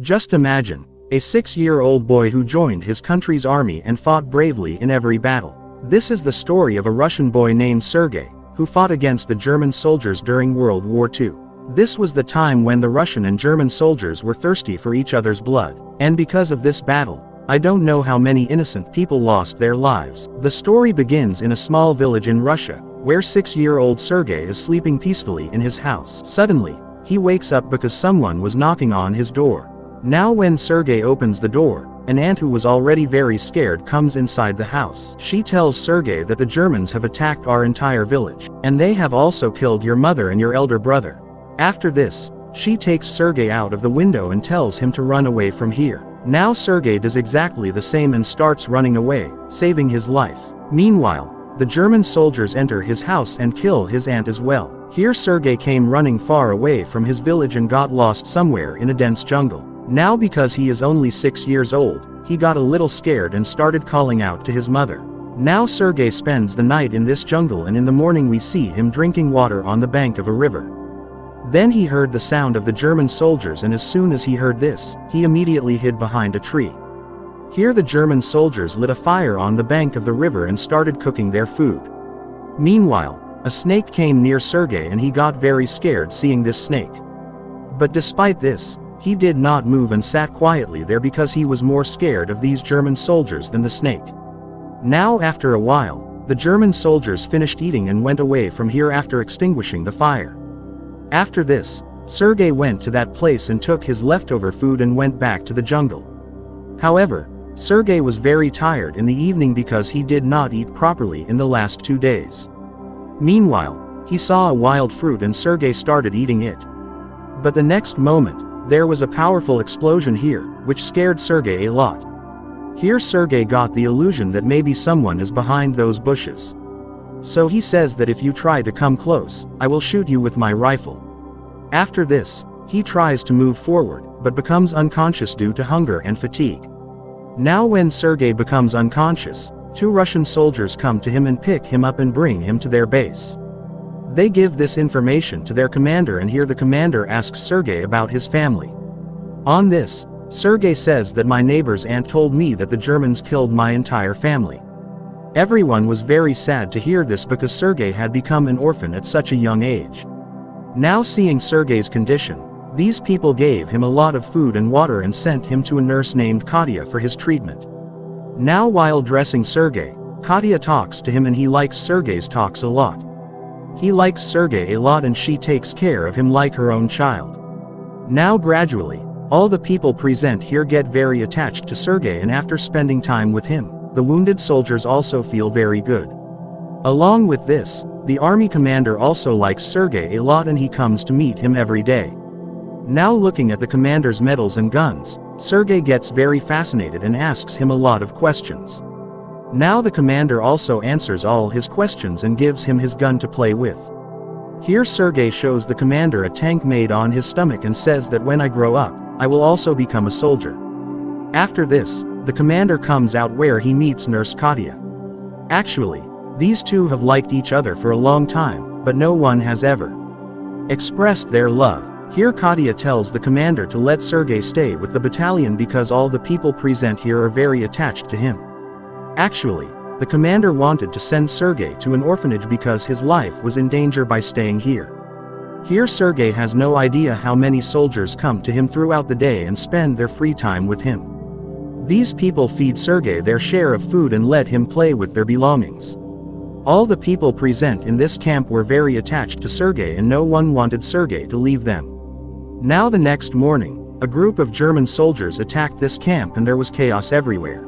Just imagine, a 6-year-old boy who joined his country's army and fought bravely in every battle. This is the story of a Russian boy named Sergei, who fought against the German soldiers during World War II. This was the time when the Russian and German soldiers were thirsty for each other's blood, and because of this battle, I don't know how many innocent people lost their lives. The story begins in a small village in Russia, where 6-year-old Sergei is sleeping peacefully in his house. Suddenly, he wakes up because someone was knocking on his door. Now when Sergei opens the door, an aunt who was already very scared comes inside the house. She tells Sergei that the Germans have attacked our entire village, and they have also killed your mother and your elder brother. After this, she takes Sergei out of the window and tells him to run away from here. Now Sergei does exactly the same and starts running away, saving his life. Meanwhile, the German soldiers enter his house and kill his aunt as well. Here Sergei came running far away from his village and got lost somewhere in a dense jungle. Now because he is only 6 years old, he got a little scared and started calling out to his mother. Now Sergei spends the night in this jungle, and in the morning we see him drinking water on the bank of a river. Then he heard the sound of the German soldiers, and as soon as he heard this, he immediately hid behind a tree. Here the German soldiers lit a fire on the bank of the river and started cooking their food. Meanwhile, a snake came near Sergei and he got very scared seeing this snake. But despite this, he did not move and sat quietly there because he was more scared of these German soldiers than the snake. Now after a while, the German soldiers finished eating and went away from here after extinguishing the fire. After this, Sergei went to that place and took his leftover food and went back to the jungle. However, Sergei was very tired in the evening because he did not eat properly in the last 2 days. Meanwhile, he saw a wild fruit and Sergei started eating it. But the next moment, there was a powerful explosion here, which scared Sergei a lot. Here Sergei got the illusion that maybe someone is behind those bushes. So he says that if you try to come close, I will shoot you with my rifle. After this, he tries to move forward, but becomes unconscious due to hunger and fatigue. Now when Sergei becomes unconscious, 2 Russian soldiers come to him and pick him up and bring him to their base. They give this information to their commander, and here the commander asks Sergei about his family. On this, Sergei says that my neighbor's aunt told me that the Germans killed my entire family. Everyone was very sad to hear this because Sergei had become an orphan at such a young age. Now seeing Sergei's condition, these people gave him a lot of food and water and sent him to a nurse named Katya for his treatment. Now while dressing Sergei, Katya talks to him and he likes Sergei's talks a lot. He likes Sergei a lot and she takes care of him like her own child. Now gradually, all the people present here get very attached to Sergei, and after spending time with him, the wounded soldiers also feel very good. Along with this, the army commander also likes Sergei a lot and he comes to meet him every day. Now looking at the commander's medals and guns, Sergei gets very fascinated and asks him a lot of questions. Now the commander also answers all his questions and gives him his gun to play with. Here Sergei shows the commander a tank made on his stomach and says that when I grow up, I will also become a soldier. After this, the commander comes out where he meets Nurse Katya. Actually, these two have liked each other for a long time, but no one has ever expressed their love. Here Katya tells the commander to let Sergei stay with the battalion because all the people present here are very attached to him. Actually, the commander wanted to send Sergei to an orphanage because his life was in danger by staying here. Here Sergei has no idea how many soldiers come to him throughout the day and spend their free time with him. These people feed Sergei their share of food and let him play with their belongings. All the people present in this camp were very attached to Sergei and no one wanted Sergei to leave them. Now the next morning, a group of German soldiers attacked this camp and there was chaos everywhere.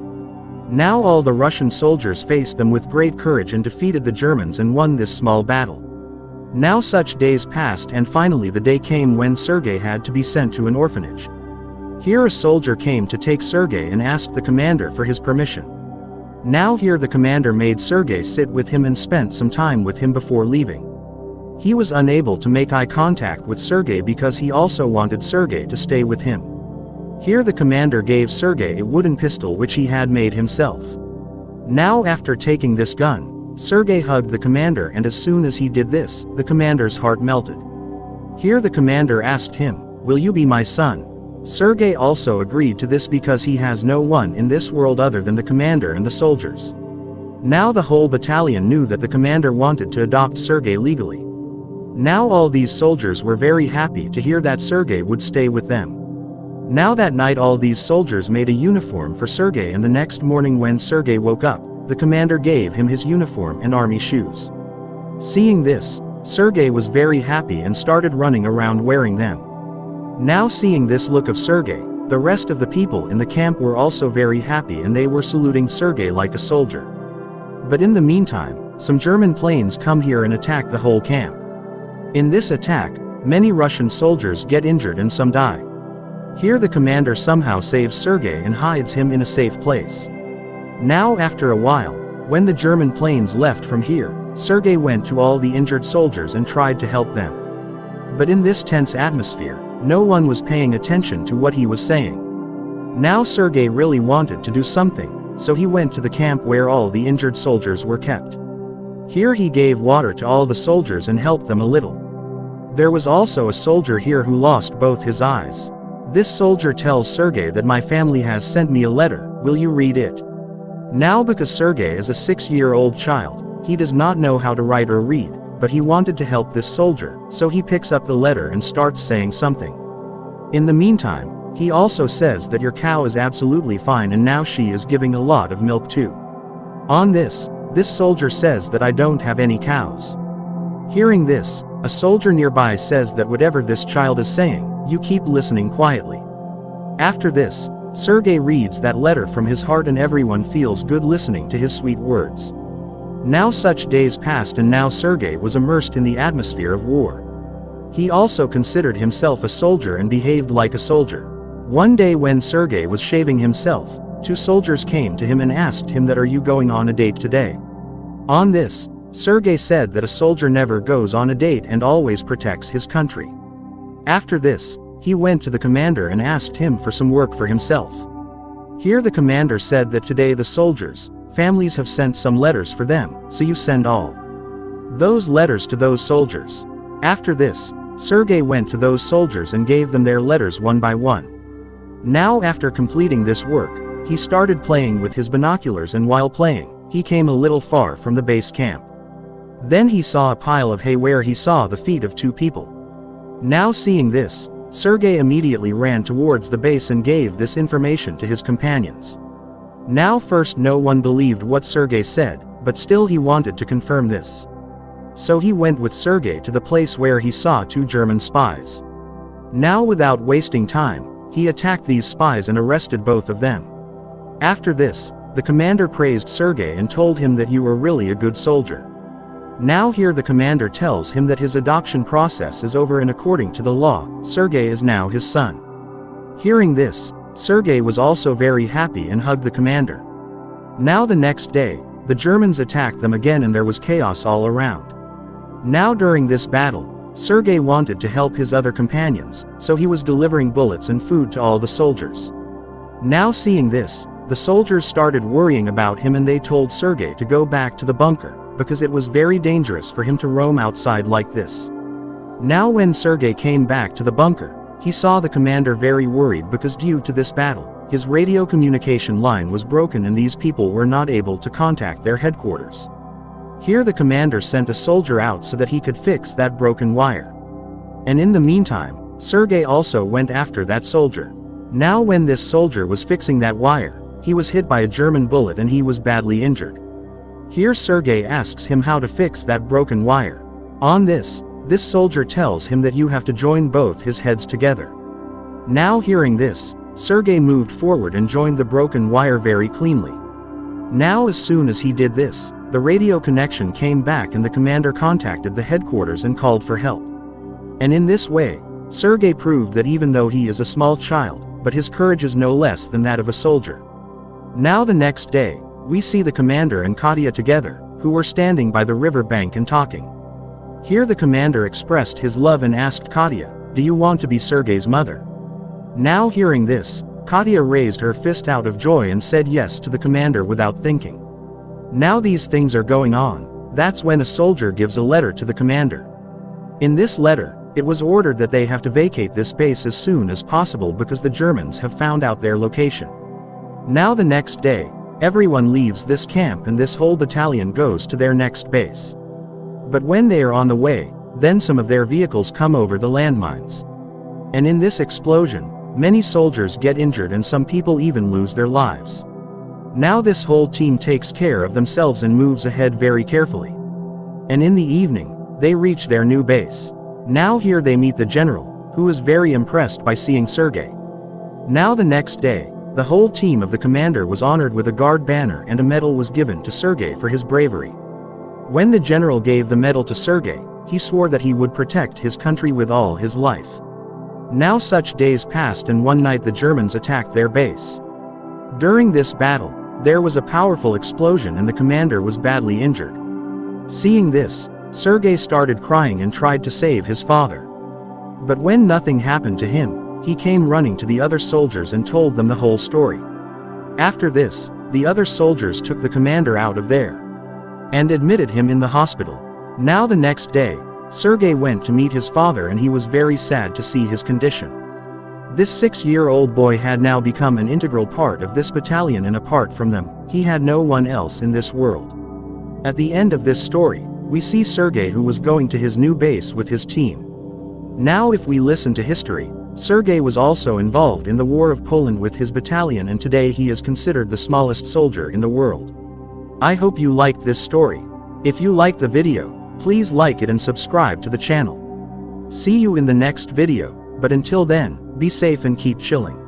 Now all the Russian soldiers faced them with great courage and defeated the Germans and won this small battle. Now such days passed and finally the day came when Sergei had to be sent to an orphanage. Here a soldier came to take Sergei and asked the commander for his permission. Now here the commander made Sergei sit with him and spent some time with him before leaving. He was unable to make eye contact with Sergei because he also wanted Sergei to stay with him. Here the commander gave Sergei a wooden pistol which he had made himself. Now after taking this gun, Sergei hugged the commander, and as soon as he did this, the commander's heart melted. Here the commander asked him, "Will you be my son?" Sergei also agreed to this because he has no one in this world other than the commander and the soldiers. Now the whole battalion knew that the commander wanted to adopt Sergei legally. Now all these soldiers were very happy to hear that Sergei would stay with them. Now that night all these soldiers made a uniform for Sergei, and the next morning when Sergei woke up, the commander gave him his uniform and army shoes. Seeing this, Sergei was very happy and started running around wearing them. Now seeing this look of Sergei, the rest of the people in the camp were also very happy and they were saluting Sergei like a soldier. But in the meantime, some German planes come here and attack the whole camp. In this attack, many Russian soldiers get injured and some die. Here the commander somehow saves Sergei and hides him in a safe place. Now after a while, when the German planes left from here, Sergei went to all the injured soldiers and tried to help them. But in this tense atmosphere, no one was paying attention to what he was saying. Now Sergei really wanted to do something, so he went to the camp where all the injured soldiers were kept. Here he gave water to all the soldiers and helped them a little. There was also a soldier here who lost both his eyes. This soldier tells Sergei that my family has sent me a letter, will you read it? Now because Sergei is a 6-year-old child, he does not know how to write or read, but he wanted to help this soldier, so he picks up the letter and starts saying something. In the meantime, he also says that your cow is absolutely fine and now she is giving a lot of milk too. On this soldier says that I don't have any cows. Hearing this, a soldier nearby says that whatever this child is saying, you keep listening quietly. After this, Sergei reads that letter from his heart and everyone feels good listening to his sweet words. Now such days passed and now Sergei was immersed in the atmosphere of war. He also considered himself a soldier and behaved like a soldier. One day when Sergei was shaving himself, 2 soldiers came to him and asked him that are you going on a date today? On this, Sergei said that a soldier never goes on a date and always protects his country. After this, he went to the commander and asked him for some work for himself. Here the commander said that today the soldiers' families have sent some letters for them, so you send all those letters to those soldiers. After this, Sergei went to those soldiers and gave them their letters one by one. Now after completing this work, he started playing with his binoculars, and while playing, he came a little far from the base camp. Then he saw a pile of hay where he saw the feet of 2 people. Now seeing this, Sergei immediately ran towards the base and gave this information to his companions. Now first no one believed what Sergei said, but still he wanted to confirm this. So he went with Sergei to the place where he saw 2 German spies. Now without wasting time, he attacked these spies and arrested both of them. After this, the commander praised Sergei and told him that you were really a good soldier. Now here the commander tells him that his adoption process is over and according to the law, Sergei is now his son. Hearing this, Sergei was also very happy and hugged the commander. Now the next day, the Germans attacked them again and there was chaos all around. Now during this battle, Sergei wanted to help his other companions, so he was delivering bullets and food to all the soldiers. Now seeing this, the soldiers started worrying about him and they told Sergei to go back to the bunker, because it was very dangerous for him to roam outside like this. Now when Sergei came back to the bunker, he saw the commander very worried because due to this battle, his radio communication line was broken and these people were not able to contact their headquarters. Here the commander sent a soldier out so that he could fix that broken wire. And in the meantime, Sergei also went after that soldier. Now when this soldier was fixing that wire, he was hit by a German bullet and he was badly injured. Here Sergei asks him how to fix that broken wire. On this soldier tells him that you have to join both his heads together. Now hearing this, Sergei moved forward and joined the broken wire very cleanly. Now as soon as he did this, the radio connection came back and the commander contacted the headquarters and called for help. And in this way, Sergei proved that even though he is a small child, but his courage is no less than that of a soldier. Now the next day, we see the commander and Katya together, who were standing by the river bank and talking. Here the commander expressed his love and asked Katya, do you want to be Sergei's mother? Now hearing this, Katya raised her fist out of joy and said yes to the commander without thinking. Now these things are going on, that's when a soldier gives a letter to the commander. In this letter, It was ordered that they have to vacate this base as soon as possible because the Germans have found out their location. Now the next day, everyone leaves this camp and this whole battalion goes to their next base. But when they are on the way, then some of their vehicles come over the landmines. And in this explosion, many soldiers get injured and some people even lose their lives. Now this whole team takes care of themselves and moves ahead very carefully. And in the evening, they reach their new base. Now here they meet the general, who is very impressed by seeing Sergei. Now the next day, the whole team of the commander was honored with a guard banner and a medal was given to Sergei for his bravery. When the general gave the medal to Sergei, he swore that he would protect his country with all his life. Now such days passed and one night the Germans attacked their base. During this battle, there was a powerful explosion and the commander was badly injured. Seeing this, Sergei started crying and tried to save his father. But when nothing happened to him, he came running to the other soldiers and told them the whole story. After this, the other soldiers took the commander out of there and admitted him in the hospital. Now the next day, Sergei went to meet his father and he was very sad to see his condition. This 6-year-old boy had now become an integral part of this battalion and apart from them, he had no one else in this world. At the end of this story, we see Sergei who was going to his new base with his team. Now if we listen to history, Sergei was also involved in the War of Poland with his battalion and today he is considered the smallest soldier in the world. I hope you liked this story. If you liked the video, please like it and subscribe to the channel. See you in the next video, but until then, be safe and keep chilling.